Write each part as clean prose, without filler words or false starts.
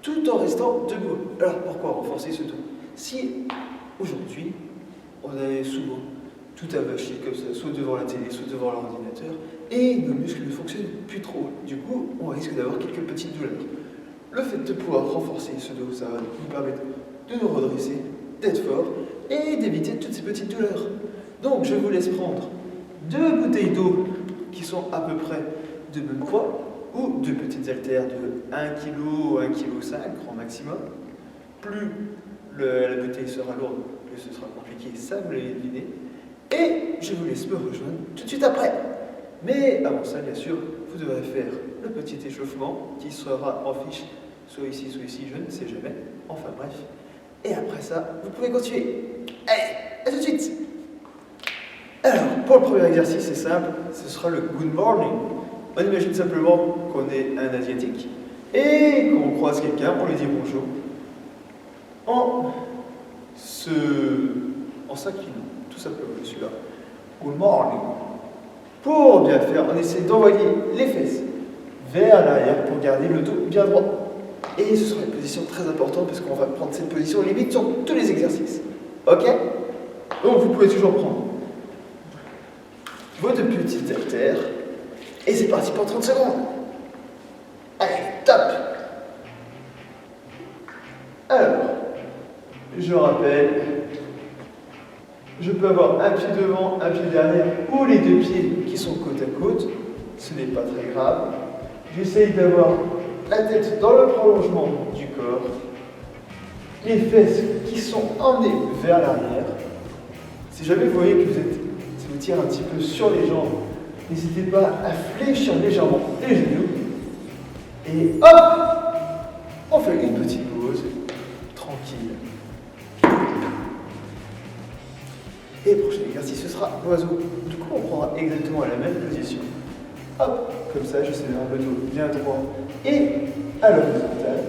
tout en restant debout. Alors pourquoi renforcer ce dos? Si aujourd'hui, on avait souvent tout avaché comme ça, soit devant la télé, soit devant l'ordinateur, et nos muscles ne fonctionnent plus trop. Du coup, on risque d'avoir quelques petites douleurs. Le fait de pouvoir renforcer ce dos, ça va nous permettre de nous redresser, d'être fort et d'éviter toutes ces petites douleurs. Donc, je vous laisse prendre 2 bouteilles d'eau qui sont à peu près de même poids, ou 2 petites haltères de 1 kg ou 1,5 kg grand maximum. Plus la bouteille sera lourde, plus ce sera compliqué, ça vous l'avez deviné. Et je vous laisse me rejoindre tout de suite après. Mais avant ça, bien sûr, vous devrez faire le petit échauffement qui sera en fiche, soit ici, je ne sais jamais. Enfin bref. Et après ça, vous pouvez continuer. Allez, à tout de suite. Alors, pour le premier exercice, c'est simple, ce sera le good morning. On imagine simplement qu'on est un Asiatique et qu'on croise quelqu'un, on lui dit bonjour en s'inclinant, tout simplement, je suis là. Good morning. Pour bien faire, on essaie d'envoyer les fesses vers l'arrière pour garder le dos bien droit. Et ce sera une position très importante parce qu'on va prendre cette position limite sur tous les exercices. Ok? Donc vous pouvez toujours prendre vos 2 petites haltères et c'est parti pour 30 secondes. Allez, top! Alors, je rappelle, je peux avoir un pied devant, un pied derrière ou les 2 pieds qui sont côte à côte. Ce n'est pas très grave. J'essaye d'avoir la tête dans le prolongement du corps, les fesses qui sont emmenées vers l'arrière. Si jamais vous voyez que ça vous tire un petit peu sur les jambes, n'hésitez pas à fléchir légèrement les genoux. Et hop, on fait une petite pause, tranquille. Et le prochain exercice, ce sera l'oiseau. Du coup, on prendra exactement la même position. Hop, comme ça, j'essaie d'avoir le dos bien droit et à l'horizontale.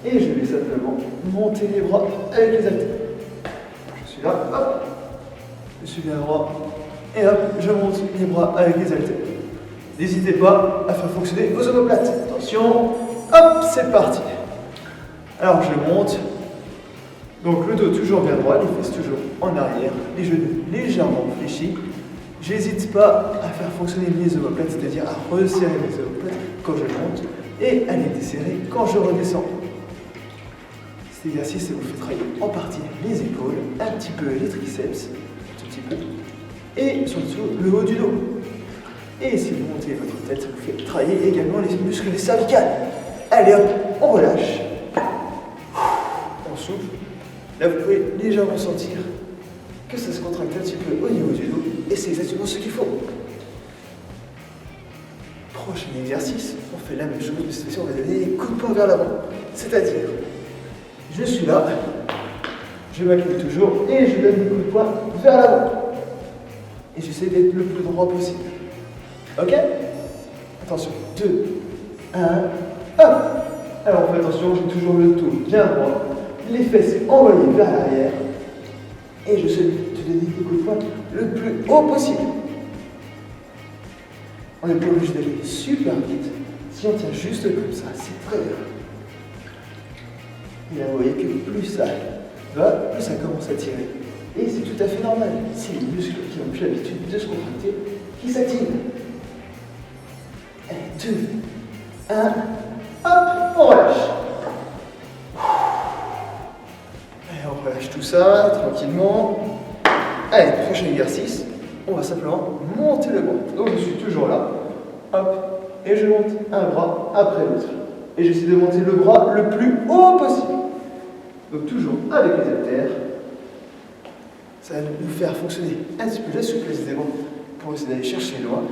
Et je vais simplement monter les bras avec les haltères. Je suis là, hop, je suis bien droit. Et hop, je monte les bras avec les haltères. N'hésitez pas à faire fonctionner vos omoplates. Attention, hop, c'est parti. Alors, je monte. Donc, le dos toujours bien droit, les fesses toujours en arrière, les genoux légèrement fléchis. J'hésite pas à faire fonctionner mes omoplates, c'est-à-dire à resserrer mes omoplates quand je monte et à les desserrer quand je redescends. Cet exercice, ça vous fait travailler en partie les épaules, un petit peu les triceps, un tout petit peu, et surtout le haut du dos. Et si vous montez votre tête, ça vous fait travailler également les muscles cervicales. Allez hop, on relâche. On souffle. Là, vous pouvez légèrement sentir que ça se contracte un petit peu au niveau du dos. Et c'est exactement ce qu'il faut. Prochain exercice, on fait la même chose, mais cette fois-ci, on va donner des coups de poing vers l'avant. C'est-à-dire, je suis là, je m'incline toujours et je donne des coups de poing vers l'avant. Et j'essaie d'être le plus droit possible. Ok? Attention, 2, 1, hop! Alors on fait attention, j'ai toujours le dos bien droit, les fesses envoyées vers l'arrière, et je sais te donner des coups de poing le plus haut possible. On n'est pas obligé d'aller super vite. Si on tient juste comme ça, c'est très bien. Et là, vous voyez que plus ça va, plus ça commence à tirer. Et c'est tout à fait normal. C'est les muscles qui n'ont plus l'habitude de se contracter qui s'activent. Allez, 2, 1, hop, on relâche. Et on relâche tout ça tranquillement. Allez, prochain exercice, on va simplement monter le bras. Donc je suis toujours là, hop, et je monte un bras après l'autre. Et j'essaie de monter le bras le plus haut possible. Donc toujours avec les haltères. Ça va nous faire fonctionner un petit peu la souplesse des bras pour essayer d'aller chercher loin.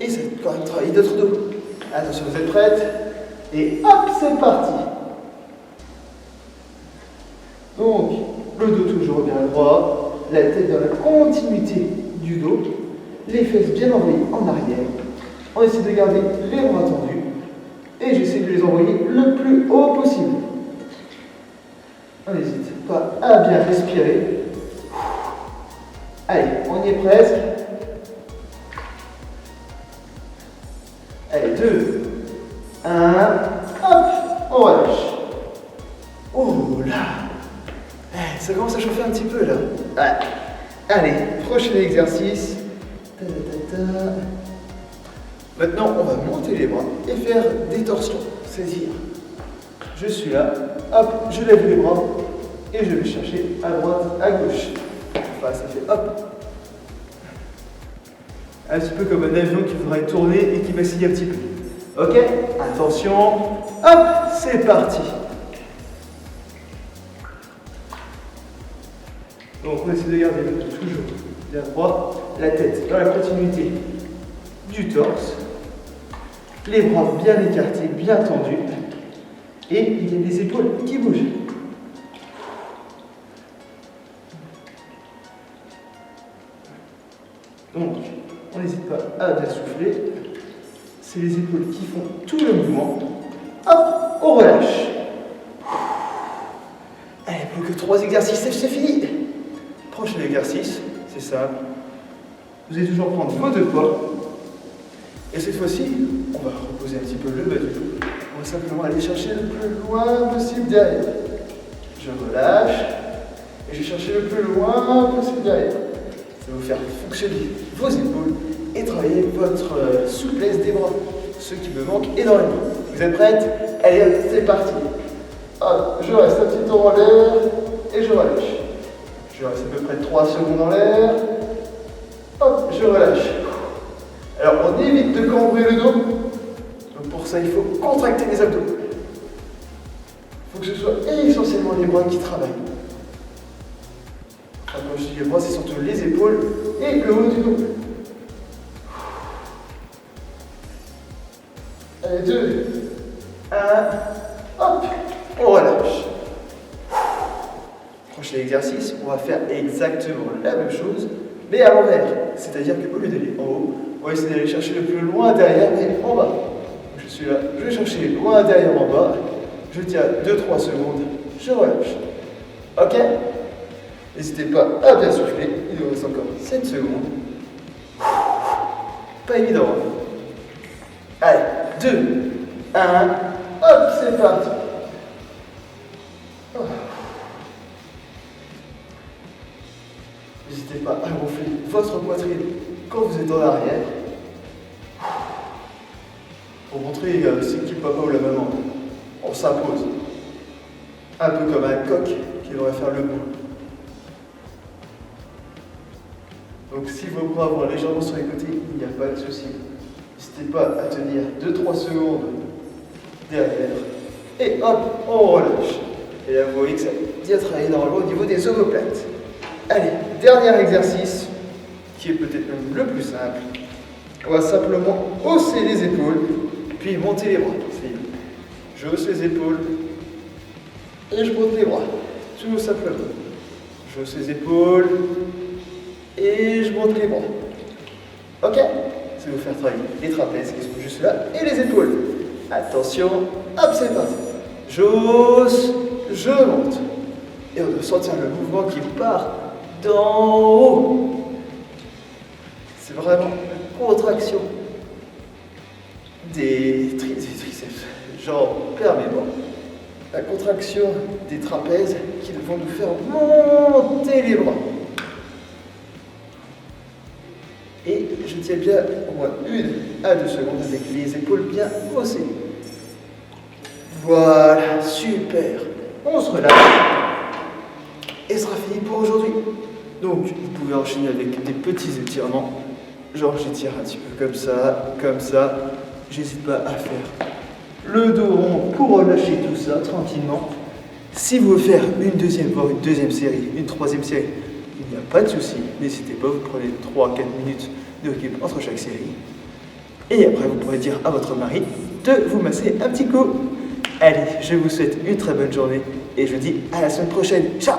Et ça va quand même travailler d'autres dos. Attention, vous êtes prêtes? Et hop, c'est parti. Donc, le dos toujours bien droit, la tête dans la continuité du dos, les fesses bien envoyées en arrière. On essaie de garder les bras tendus et j'essaie de les envoyer le plus haut possible. On n'hésite pas à bien respirer. Allez, on y est presque. Allez, 2, 1, hop, on relâche. ça commence à chauffer un petit peu là. Ouais. Allez, prochain exercice. Ta, ta, ta, ta. Maintenant, on va monter les bras et faire des torsions. C'est-à-dire, je suis là, hop, je lève les bras et je vais chercher à droite, à gauche. Enfin, ça fait hop. Un petit peu comme un avion qui voudrait tourner et qui vacille un petit peu. Ok? Attention. Hop, c'est parti. Donc on essaie de garder le dos toujours bien droit, la tête dans la continuité du torse, les bras bien écartés, bien tendus, et il y a les épaules qui bougent. Donc, on n'hésite pas à bien souffler. C'est les épaules qui font tout le mouvement. Hop, on relâche. Allez, plus que 3 exercices, c'est fini. Prochain exercice, c'est simple. Vous allez toujours prendre vos 2 poids. Et cette fois-ci, on va reposer un petit peu le bas du dos. On va simplement aller chercher le plus loin possible derrière. Je relâche. Et je vais chercher le plus loin possible derrière. Ça va vous faire fonctionner vos épaules et travailler votre souplesse des bras. Ce qui me manque énormément. Vous êtes prêtes? Allez, hop, c'est parti. Hop, je reste un petit tour en l'air et je relâche. Je reste à peu près 3 secondes en l'air. Hop, je relâche. Alors, on évite de cambrer le dos. Donc pour ça, il faut contracter les abdos. Il faut que ce soit essentiellement les bras qui travaillent. Enfin, quand je dis les bras, c'est surtout les épaules et le haut du dos. Allez, 2, 1, hop, on relâche. Prochain exercice, on va faire exactement la même chose, mais à l'envers. C'est-à-dire qu'au lieu d'aller en haut, on va essayer d'aller chercher le plus loin derrière, mais en bas. Je suis là, je vais chercher loin derrière en bas, je tiens 2-3 secondes, je relâche. Ok? N'hésitez pas à bien souffler, il nous reste encore 7 secondes. Pas évident. Allez, 2, 1, hop, c'est parti. N'hésitez pas à gonfler votre poitrine quand vous êtes en arrière. Pour montrer c'est qui le papa ou la maman. On s'impose. Un peu comme un coq qui devrait faire le bout. Donc si vos bras vont légèrement sur les côtés, il n'y a pas de souci. N'hésitez pas à tenir 2-3 secondes derrière. Et hop, on relâche. Et là, vous voyez que ça a bien travaillé normalement au niveau des omoplates. Allez, dernier exercice, qui est peut-être même le plus simple. On va simplement hausser les épaules, puis monter les bras. Je hausse les épaules, et je monte les bras. Tout simplement. Je hausse les épaules, et je monte les bras. Ok? Ça va vous faire travailler les trapèzes qui sont juste là, et les épaules. Attention, hop, c'est parti. Je hausse, je monte. Et on doit sentir le mouvement qui part d'en haut. C'est vraiment une contraction des triceps. Genre, permets-moi. La contraction des trapèzes qui vont nous faire monter les bras. Et je tiens bien au moins 1 à 2 secondes avec les épaules bien haussées. Voilà, super. On se relâche. Et ce sera fini pour aujourd'hui. Donc, vous pouvez enchaîner avec des petits étirements. Genre, j'étire un petit peu comme ça. J'hésite pas à faire le dos rond pour relâcher tout ça tranquillement. Si vous voulez faire une deuxième, voire une deuxième série, une troisième série, il n'y a pas de souci. N'hésitez pas, vous prenez 3-4 minutes de récup entre chaque série. Et après, vous pourrez dire à votre mari de vous masser un petit coup. Allez, je vous souhaite une très bonne journée et je vous dis à la semaine prochaine. Ciao!